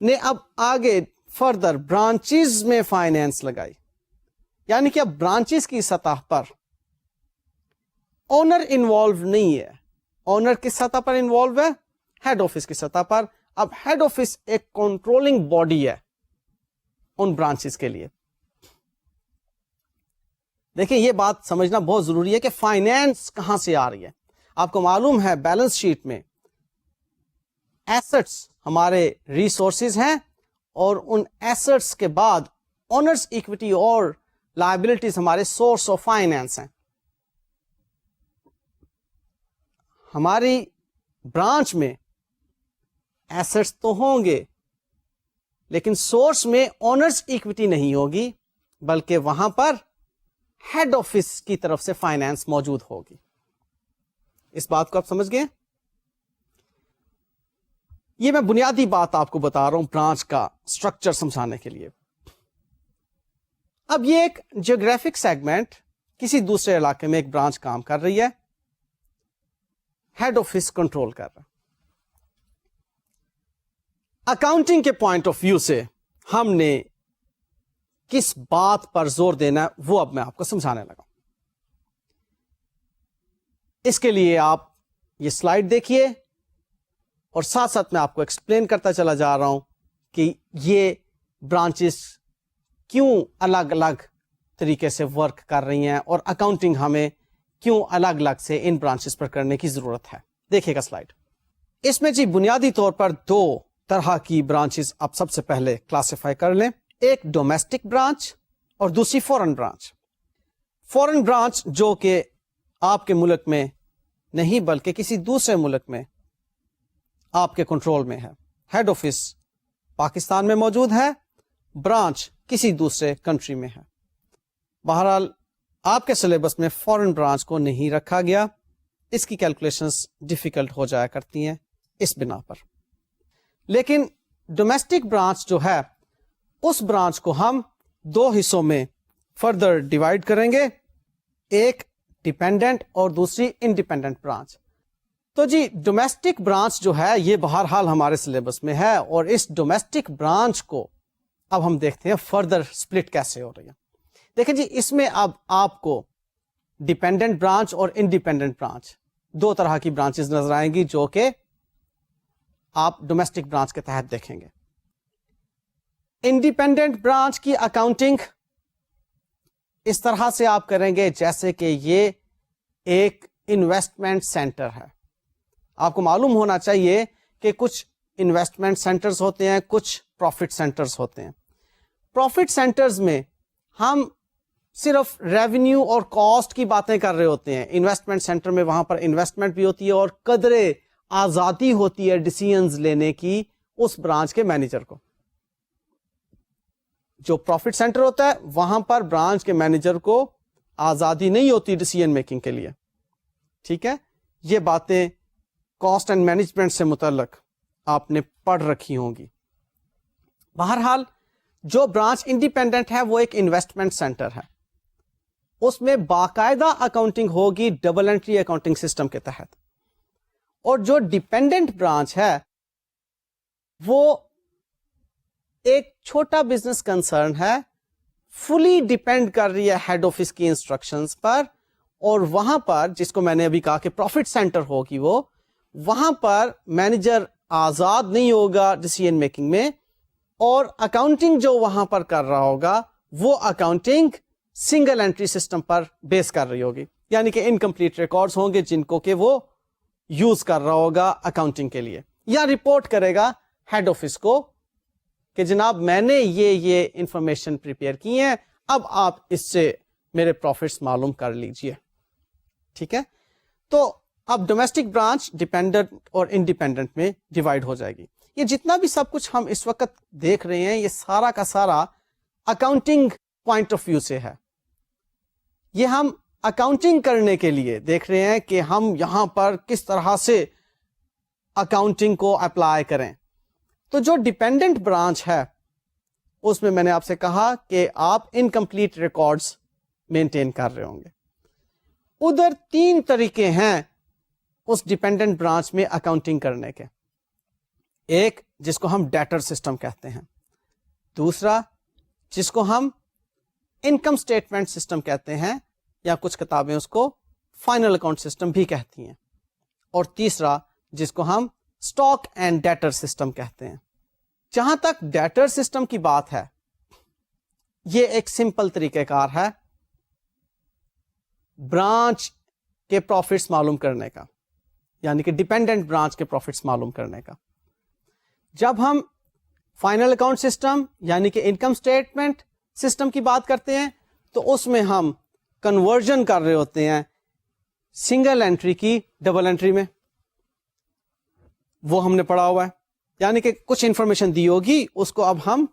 نے اب آگے فردر برانچز میں فائنینس لگائی، یعنی کہ اب برانچز کی سطح پر اونر انوالو نہیں ہے. اونر کس سطح پر انوالو ہے؟ ہیڈ آفس کی سطح پر. اب ہیڈ آفس ایک کنٹرولنگ باڈی ہے ان برانچز کے لیے. دیکھیں یہ بات سمجھنا بہت ضروری ہے کہ فائنینس کہاں سے آ رہی ہے. آپ کو معلوم ہے بیلنس شیٹ میں ایسٹس ہمارے ریسورسز ہیں اور ان ایسٹس کے بعد اونرز ایکوٹی اور لائبلٹیز ہمارے سورس آف فائنینس ہیں. ہماری برانچ میں ایسٹس تو ہوں گے لیکن سورس میں اونرز ایکوٹی نہیں ہوگی، بلکہ وہاں پر ہیڈ آفس کی طرف سے فائنینس موجود ہوگی. اس بات کو آپ سمجھ گئے؟ یہ میں بنیادی بات آپ کو بتا رہا ہوں برانچ کا اسٹرکچر سمجھانے کے لیے. اب یہ ایک جیوگرافک سیگمنٹ کسی دوسرے علاقے میں ایک برانچ کام کر رہی ہے، ہیڈ آفس کنٹرول کر رہا ہے. اکاؤنٹنگ کے پوائنٹ آف ویو سے ہم نے کس بات پر زور دینا ہے وہ اب میں آپ کو سمجھانے لگا. اس کے لیے آپ یہ سلائیڈ دیکھیے اور ساتھ ساتھ میں آپ کو ایکسپلین کرتا چلا جا رہا ہوں کہ یہ برانچز کیوں الگ الگ طریقے سے ورک کر رہی ہیں اور اکاؤنٹنگ ہمیں کیوں الگ الگ سے ان برانچز پر کرنے کی ضرورت ہے. دیکھیے گا سلائیڈ. اس میں جی بنیادی طور پر دو طرح کی برانچز آپ سب سے پہلے کلاسیفائی کر لیں. ایک ڈومیسٹک برانچ اور دوسری فورن برانچ. فورن برانچ جو کہ آپ کے ملک میں نہیں بلکہ کسی دوسرے ملک میں آپ کے کنٹرول میں ہے. ہیڈ آفس پاکستان میں موجود ہے, برانچ کسی دوسرے کنٹری میں ہے. بہرحال آپ کے سلیبس میں فورن برانچ کو نہیں رکھا گیا, اس کی کیلکولیشنز ڈیفیکلٹ ہو جایا کرتی ہیں اس بنا پر. لیکن ڈومیسٹک برانچ جو ہے اس برانچ کو ہم دو حصوں میں فردر ڈیوائڈ کریں گے, ایک ڈیپینڈنٹ اور دوسری انڈیپینڈنٹ برانچ. تو جی ڈومیسٹک برانچ جو ہے یہ بہرحال ہمارے سلیبس میں ہے, اور اس ڈومیسٹک برانچ کو اب ہم دیکھتے ہیں فردر سپلٹ کیسے ہو رہی ہے. دیکھیں جی اس میں اب آپ کو ڈیپینڈنٹ برانچ اور انڈیپینڈنٹ برانچ دو طرح کی برانچز نظر آئیں گی جو کہ آپ ڈومیسٹک برانچ کے تحت دیکھیں گے. انڈیپینڈنٹ برانچ کی اکاؤنٹنگ اس طرح سے آپ کریں گے جیسے کہ یہ ایک انویسٹمنٹ سینٹر ہے. آپ کو معلوم ہونا چاہیے کہ کچھ انویسٹمنٹ سینٹرز ہوتے ہیں, کچھ پروفٹ سینٹرز ہوتے ہیں. پروفٹ سینٹرز میں ہم صرف ریونیو اور کاسٹ کی باتیں کر رہے ہوتے ہیں. انویسٹمنٹ سینٹر میں وہاں پر انویسٹمنٹ بھی ہوتی ہے اور قدرے آزادی ہوتی ہے ڈیسیژنز لینے کی اس برانچ کے مینیجر کو. جو پروفٹ سینٹر ہوتا ہے وہاں پر برانچ کے مینیجر کو آزادی نہیں ہوتی ڈیسیژن میکنگ کے لیے. ٹھیک ہے, یہ باتیں کاسٹ اینڈ مینجمنٹ سے متعلق آپ نے پڑھ رکھی ہوں گی. بہرحال جو برانچ انڈیپینڈنٹ ہے وہ ایک انویسٹمنٹ سینٹر ہے, اس میں باقاعدہ اکاؤنٹنگ ہوگی ڈبل انٹری اکاؤنٹنگ سسٹم کے تحت. اور جو ڈیپینڈنٹ برانچ ہے وہ ایک چھوٹا بزنس کنسرن ہے, فلی ڈیپینڈ کر رہی ہے ہیڈ آفس کی انسٹرکشنز پر, اور وہاں پر جس کو میں نے ابھی کہا کہ پروفٹ سینٹر ہوگی وہ وہاں پر مینیجر آزاد نہیں ہوگا ڈیسیژن میکنگ میں, اور اکاؤنٹنگ جو وہاں پر کر رہا ہوگا وہ اکاؤنٹنگ سنگل انٹری سسٹم پر بیس کر رہی ہوگی. یعنی کہ انکمپلیٹ ریکارڈز ہوں گے جن کو کہ وہ یوز کر رہا ہوگا اکاؤنٹنگ کے لیے, یا رپورٹ کرے گا ہیڈ آفس کو کہ جناب میں نے یہ انفارمیشن پریپیئر کی ہیں, اب آپ اس سے میرے پروفٹس معلوم کر لیجئے. ٹھیک ہے, تو اب ڈومیسٹک برانچ ڈیپینڈنٹ اور انڈیپینڈنٹ میں ڈیوائڈ ہو جائے گی. یہ جتنا بھی سب کچھ ہم اس وقت دیکھ رہے ہیں یہ سارا کا سارا اکاؤنٹنگ پوائنٹ آف ویو سے ہے. یہ ہم اکاؤنٹنگ کرنے کے لیے دیکھ رہے ہیں کہ ہم یہاں پر کس طرح سے اکاؤنٹنگ کو اپلائی کریں. تو جو ڈیپینڈنٹ برانچ ہے اس میں نے آپ سے کہا کہ آپ انکمپلیٹ ریکارڈز مینٹین کر رہے ہوں گے. ادھر تین طریقے ہیں اس ڈیپینڈنٹ برانچ میں اکاؤنٹنگ کرنے کے. ایک جس کو ہم ڈیٹر سسٹم کہتے ہیں, دوسرا جس کو ہم انکم سٹیٹمنٹ سسٹم کہتے ہیں یا کچھ کتابیں اس کو فائنل اکاؤنٹ سسٹم بھی کہتی ہیں, اور تیسرا جس کو ہم اسٹاک اینڈ ڈیٹر سسٹم کہتے ہیں. جہاں تک ڈیٹر سسٹم کی بات ہے یہ ایک سمپل طریقہ کار ہے برانچ کے پروفٹس معلوم کرنے کا, یعنی کہ ڈیپینڈنٹ برانچ کے پروفٹس معلوم کرنے کا. جب ہم فائنل اکاؤنٹ سسٹم یعنی کہ انکم سٹیٹمنٹ سسٹم کی بات کرتے ہیں تو اس میں ہم کنورژن کر رہے ہوتے ہیں سنگل انٹری کی ڈبل انٹری میں, وہ ہم نے پڑھا ہوا ہے. یعنی کہ کچھ انفارمیشن دی ہوگی اس کو اب ہم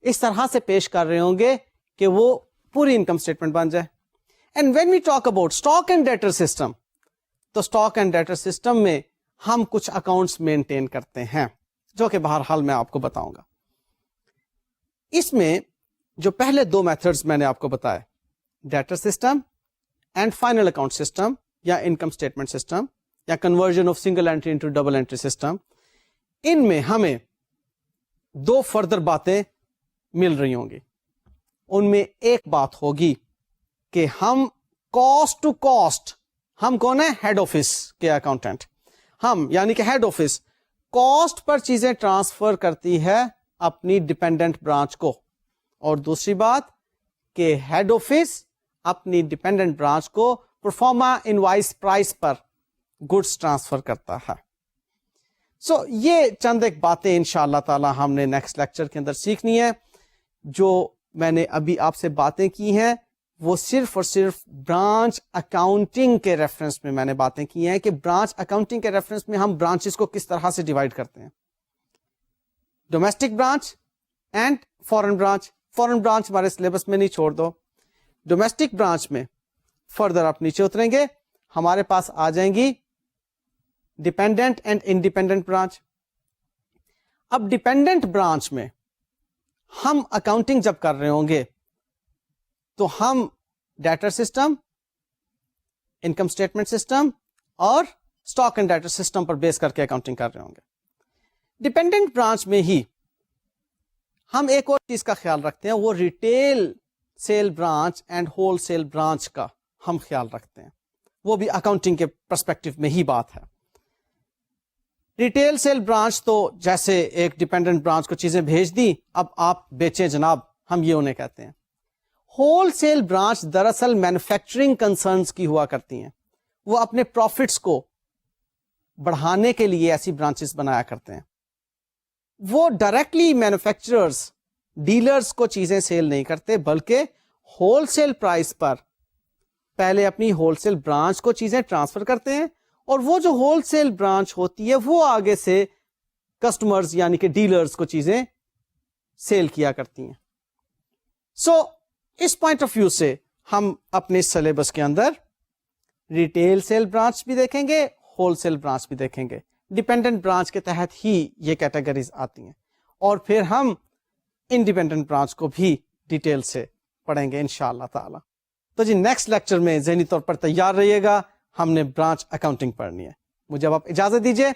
اس طرح سے پیش کر رہے ہوں گے کہ وہ پوری انکم سٹیٹمنٹ بن جائے. And when we talk about stock and debtor system, تو اسٹاک اینڈ ڈیٹر سسٹم میں ہم کچھ اکاؤنٹس مینٹین کرتے ہیں جو کہ بہرحال میں آپ کو بتاؤں گا. اس میں جو پہلے دو میتھڈز میں نے آپ کو بتایا, debtor system and final account system یا انکم سٹیٹمنٹ سسٹم یا conversion of single entry into double entry system, ان میں ہمیں دو فردر باتیں مل رہی ہوں گی. ان میں ایک بات ہوگی کہ ہم کاسٹ ٹو کاسٹ ہم کون ہیں؟ ہیڈ آفس کے اکاؤنٹنٹ. ہم یعنی کہ ہیڈ آفس کاسٹ پر چیزیں ٹرانسفر کرتی ہے اپنی ڈیپینڈنٹ برانچ کو. اور دوسری بات کہ ہیڈ آفس اپنی ڈیپینڈنٹ برانچ کو پرفارما انوائس پرائس پر گڈس ٹرانسفر کرتا ہے. سو یہ چند ایک باتیں انشاءاللہ تعالی ہم نے نیکسٹ لیکچر کے اندر سیکھنی ہے. جو میں نے ابھی آپ سے باتیں کی ہیں وہ صرف اور صرف برانچ اکاؤنٹنگ کے ریفرنس میں میں نے باتیں کی ہیں کہ برانچ اکاؤنٹنگ کے ریفرنس میں ہم برانچز کو کس طرح سے ڈیوائڈ کرتے ہیں. Domestic branch and foreign branch. Foreign branch ہمارے سلیبس میں نہیں چھوڑ دو. ڈومیسٹک برانچ میں فردر آپ نیچے اتریں گے ہمارے پاس آ جائیں گی ڈیپینڈنٹ اینڈ انڈیپینڈنٹ برانچ. اب ڈیپینڈنٹ برانچ میں ہم اکاؤنٹنگ جب کر رہے ہوں گے تو ہم debtor system, income statement system اور اسٹاک اینڈ ڈیٹر سسٹم پر بیس کر کے اکاؤنٹنگ کر رہے ہوں گے. ڈیپینڈنٹ برانچ میں ہی ہم ایک اور چیز کا خیال رکھتے ہیں، وہ retail sale branch and wholesale branch کا ہم خیال رکھتے ہیں. وہ بھی اکاؤنٹنگ کے پرسپیکٹو میں ہی بات ہے. ریٹیل سیل برانچ تو جیسے ایک ڈیپینڈنٹ برانچ کو چیزیں بھیج دی، اب آپ بیچیں جناب، ہم یہ انہیں کہتے ہیں. ہول سیل برانچ دراصل مینوفیکچرنگ کنسرنز کی ہوا کرتی ہیں. وہ اپنے پروفٹس کو بڑھانے کے لیے ایسی برانچز بنایا کرتے ہیں. وہ ڈائریکٹلی مینوفیکچررز، ڈیلرز کو چیزیں سیل نہیں کرتے، بلکہ ہول سیل پرائس پر پہلے اپنی ہول سیل برانچ کو چیزیں ٹرانسفر کرتے ہیں اور وہ جو ہول سیل برانچ ہوتی ہے وہ آگے سے کسٹمرز یعنی کہ ڈیلرز کو چیزیں سیل کیا کرتی ہیں. سو اس پوائنٹ آف ویو سے ہم اپنے سلیبس کے اندر ریٹیل سیل برانچ بھی دیکھیں گے، ہول سیل برانچ بھی دیکھیں گے. ڈیپینڈنٹ برانچ کے تحت ہی یہ کیٹیگریز آتی ہیں اور پھر ہم انڈیپینڈنٹ برانچ کو بھی ڈیٹیل سے پڑھیں گے انشاءاللہ تعالی. تو جی نیکسٹ لیکچر میں ذہنی طور پر تیار رہیے گا، ہم نے برانچ اکاؤنٹنگ پڑھنی ہے. مجھے اب آپ اجازت دیجیے.